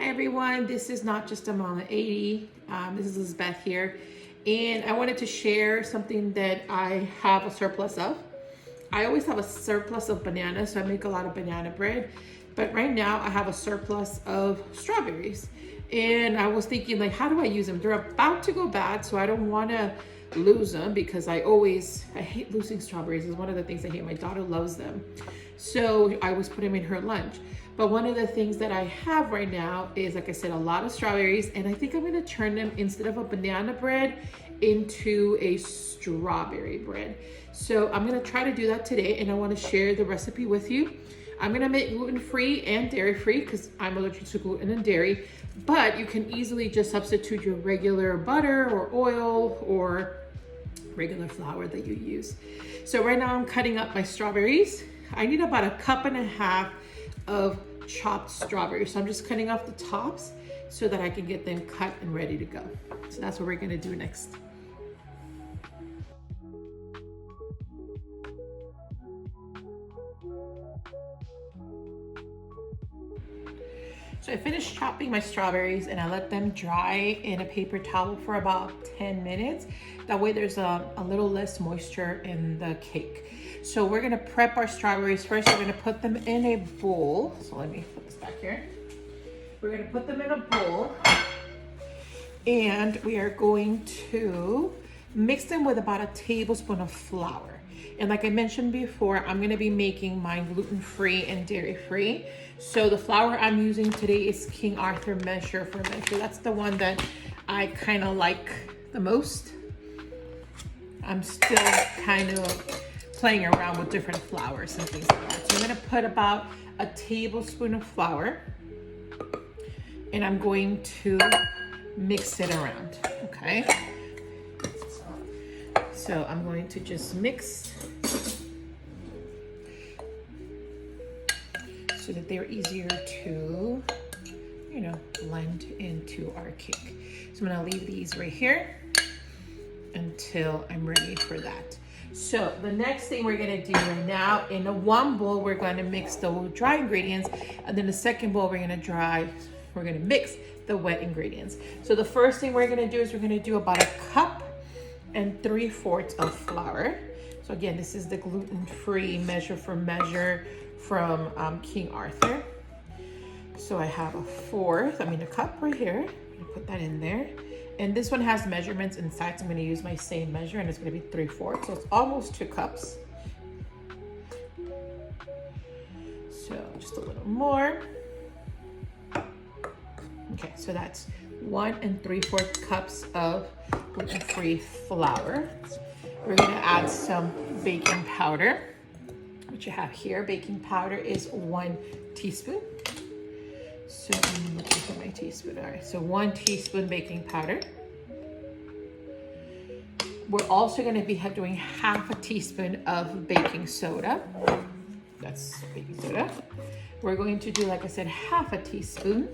Hi everyone, this is Not Just a Mama 80. This is Elizabeth here, and I wanted to share something that I have a surplus of. I always have a surplus of bananas, so I make a lot of banana bread. But right now I have a surplus of strawberries, and I was thinking, like, how do I use them? They're about to go bad, so I don't want to lose them because I hate losing strawberries. It's one of the things I hate. My daughter loves them, so I was putting them in her lunch. But one of the things that I have right now is, like I said, a lot of strawberries, and I think I'm gonna turn them, instead of a banana bread, into a strawberry bread. So I'm gonna try to do that today, and I wanna share the recipe with you. I'm gonna make gluten-free and dairy-free because I'm allergic to gluten and dairy, but you can easily just substitute your regular butter or oil or regular flour that you use. So right now I'm cutting up my strawberries. I need about 1.5 cups of chopped strawberries. So I'm just cutting off the tops so that I can get them cut and ready to go. So that's what we're gonna do next. So I finished chopping my strawberries and I let them dry in a paper towel for about 10 minutes. That way there's a little less moisture in the cake. So we're gonna prep our strawberries first. We're gonna put them in a bowl. So let me put this back here. We're gonna put them in a bowl and we are going to mix them with about 1 tablespoon of flour. And like I mentioned before, I'm gonna be making mine gluten-free and dairy-free. So the flour I'm using today is King Arthur measure for measure. That's the one that I kind of like the most. I'm still kind of playing around with different flours and things like that. So I'm gonna put about 1 tablespoon of flour and I'm going to mix it around, okay? So I'm going to just mix so that they're easier to, blend into our cake. So I'm gonna leave these right here until I'm ready for that. So the next thing we're gonna do right now, in one bowl, we're gonna mix the dry ingredients, and then the second bowl, we're gonna mix the wet ingredients. So the first thing we're gonna do is we're gonna do about 1 3/4 cups of flour. So again, this is the gluten-free measure for measure from King Arthur. So I have a cup right here. I'm gonna put that in there. And this one has measurements inside, so I'm gonna use my same measure, and it's gonna be 3/4. So it's almost 2 cups. So just a little more. Okay, so that's 1 3/4 cups of gluten-free flour. We're gonna add some baking powder, which you have here. Baking powder is 1 teaspoon. So I'm looking for my teaspoon. All right, so 1 teaspoon baking powder. We're also gonna be doing 1/2 teaspoon of baking soda. That's baking soda. We're going to do, like I said, 1/2 teaspoon.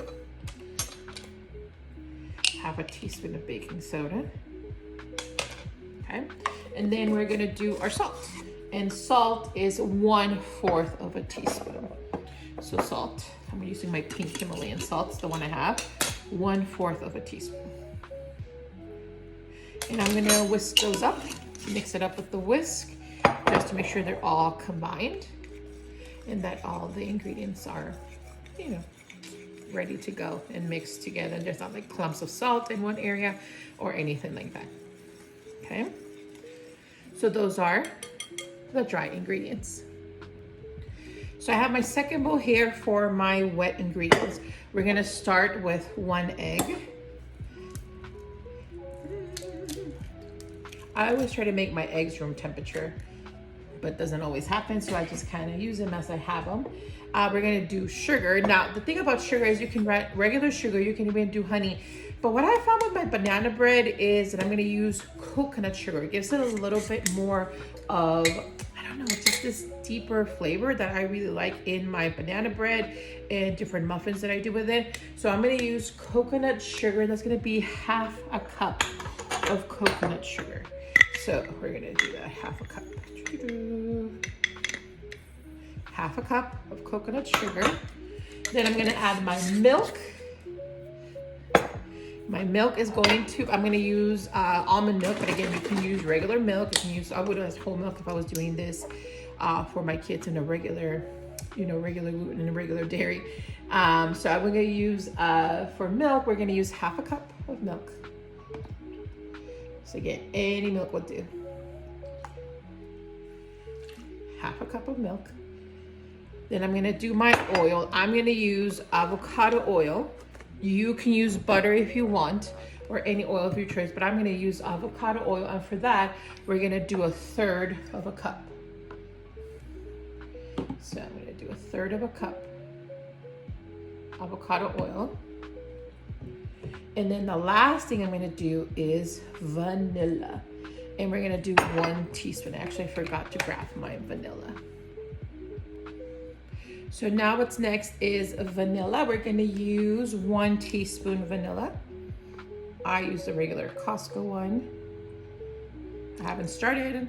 1/2 teaspoon of baking soda. Okay, and then we're gonna do our salt. And salt is 1/4 teaspoon. So salt, I'm using my pink Himalayan salt, it's the one I have, 1/4 teaspoon. And I'm gonna whisk those up, mix it up with the whisk, just to make sure they're all combined and that all the ingredients are, ready to go and mixed together. There's not like clumps of salt in one area or anything like that. Okay, so those are the dry ingredients. So I have my second bowl here for my wet ingredients. We're gonna start with 1 egg. I always try to make my eggs room temperature, but it doesn't always happen, so I just kind of use them as I have them. We're gonna do sugar. Now, the thing about sugar is you can write regular sugar, you can even do honey, but what I found with my banana bread is that I'm gonna use coconut sugar. It gives it a little bit more of, just this deeper flavor that I really like in my banana bread and different muffins that I do with it. So I'm gonna use coconut sugar. That's gonna be 1/2 cup of coconut sugar. So we're gonna do that, 1/2 cup. 1/2 cup of coconut sugar. Then I'm gonna add my milk. My milk is going to, I'm going to use almond milk, but again, you can use regular milk. You can use, I would use whole milk if I was doing this for my kids in a regular, regular gluten and regular dairy. So I'm going to use, for milk, we're going to use half a cup of milk. So again, any milk will do. Half a cup of milk. Then I'm going to do my oil. I'm going to use avocado oil. You can use butter if you want, or any oil of your choice, but I'm going to use avocado oil. And for that, we're going to do 1/3 of a cup. So I'm going to do 1/3 of a cup avocado oil. And then the last thing I'm going to do is vanilla. And we're going to do 1 teaspoon. Actually, I forgot to grab my vanilla. So now what's next is vanilla. We're going to use 1 teaspoon vanilla. I use the regular Costco one. I haven't started.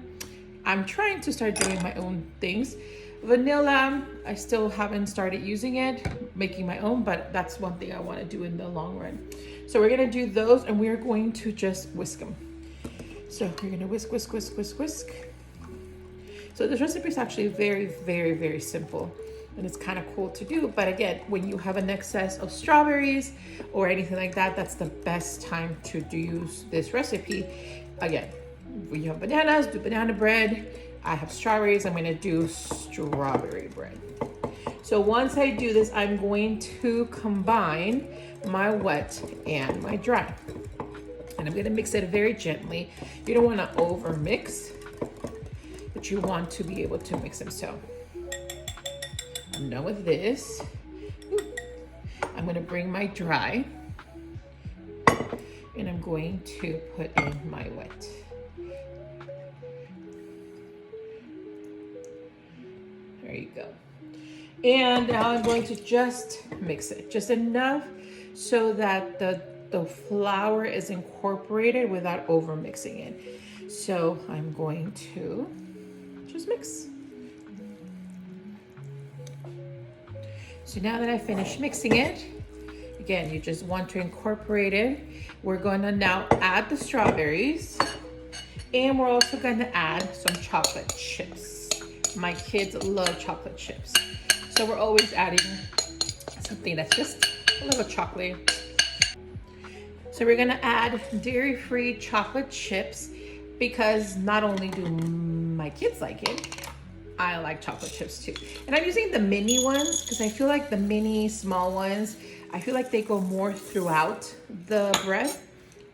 I'm trying to start doing my own things. Vanilla, I still haven't started using it, making my own, but that's one thing I want to do in the long run. So we're going to do those, and we're going to just whisk them. So we're going to whisk, whisk, whisk, whisk, whisk. So this recipe is actually very, very, very simple. And it's kind of cool to do. But again, when you have an excess of strawberries or anything like that, that's the best time to use this recipe. Again, when you have bananas, do banana bread. I have strawberries, I'm gonna do strawberry bread. So once I do this, I'm going to combine my wet and my dry. And I'm gonna mix it very gently. You don't wanna over mix, but you want to be able to mix them. So I'm done with this. I'm gonna bring my dry and I'm going to put in my wet. There you go. And now I'm going to just mix it, just enough so that the flour is incorporated without over mixing it. So I'm going to just mix. So now that I finished mixing it, again, you just want to incorporate it. We're going to now add the strawberries, and we're also going to add some chocolate chips. My kids love chocolate chips. So we're always adding something that's just a little chocolate. So we're going to add dairy-free chocolate chips because not only do my kids like it, I like chocolate chips too. And I'm using the mini ones because I feel like the mini small ones, I feel like they go more throughout the bread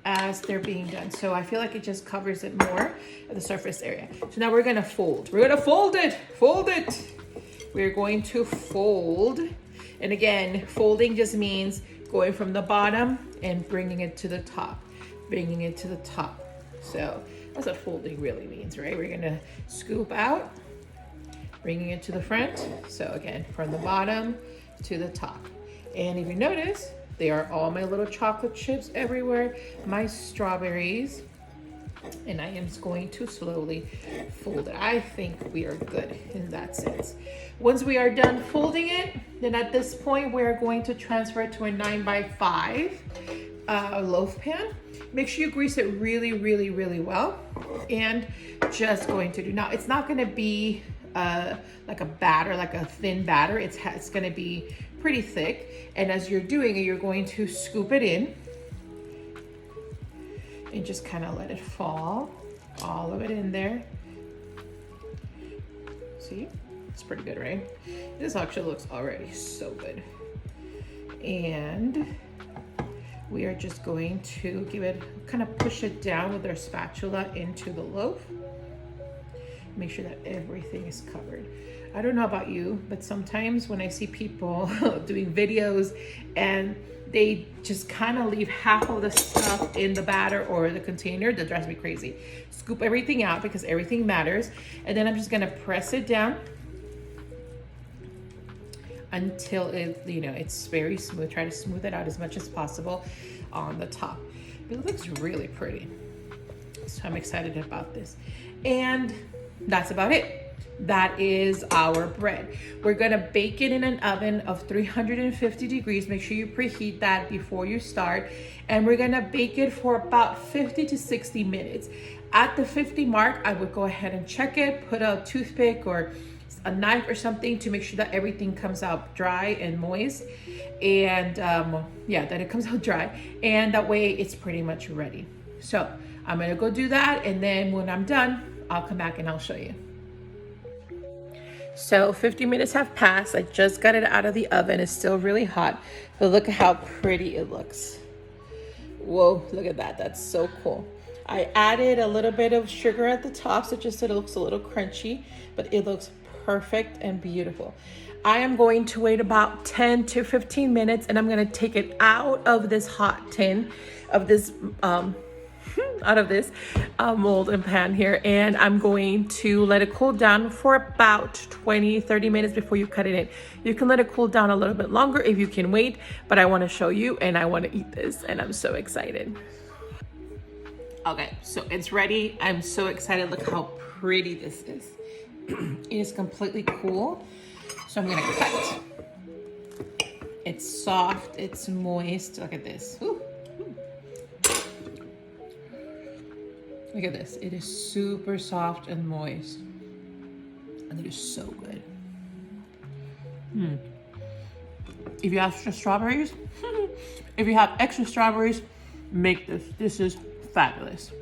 as they're being done. So I feel like it just covers it more of the surface area. So now we're gonna fold. We're gonna fold it. We're going to fold. And again, folding just means going from the bottom and bringing it to the top, bringing it to the top. So that's what folding really means, right? We're gonna scoop out, bringing it to the front. So again, from the bottom to the top. And if you notice, they are all my little chocolate chips everywhere, my strawberries, and I am going to slowly fold it. I think we are good in that sense. Once we are done folding it, then at this point, we're going to transfer it to a 9x5 loaf pan. Make sure you grease it really, really, really well. And just going to do, now it's not gonna be like a batter, like a thin batter. It's gonna be pretty thick. And as you're doing it, you're going to scoop it in and just kind of let it fall, all of it in there. See, it's pretty good, right? This actually looks already so good. And we are just going to give it, kind of push it down with our spatula into the loaf. Make sure that everything is covered. I don't know about you, but sometimes when I see people doing videos and they just kind of leave half of the stuff in the batter or the container, that drives me crazy. Scoop everything out because everything matters. And then I'm just gonna press it down until it, it's very smooth. Try to smooth it out as much as possible on the top. It looks really pretty. So I'm excited about this. And that's about it. That is our bread. We're gonna bake it in an oven of 350 degrees. Make sure you preheat that before you start. And we're gonna bake it for about 50 to 60 minutes. At the 50 mark, I would go ahead and check it, put a toothpick or a knife or something to make sure that everything comes out dry and moist. And yeah, that it comes out dry. And that way it's pretty much ready. So I'm gonna go do that. And then when I'm done, I'll come back and I'll show you. So 50 minutes have passed. I just got it out of the oven. It's still really hot, but look at how pretty it looks. Whoa, look at that. That's so cool. I added a little bit of sugar at the top, so just so it looks a little crunchy, but it looks perfect and beautiful. I am going to wait about 10 to 15 minutes and I'm going to take it out of this hot tin of this mold and pan here, and I'm going to let it cool down for about 20-30 minutes before you cut it in. You can let it cool down a little bit longer if you can wait, but I want to show you and I want to eat this and I'm so excited. Okay, so it's ready. I'm so excited. Look how pretty this is. It is completely cool. So I'm gonna cut. It's soft, it's moist. Look at this. Ooh. Look at this. It is super soft and moist. And it is so good. If you have extra strawberries, make this. This is fabulous.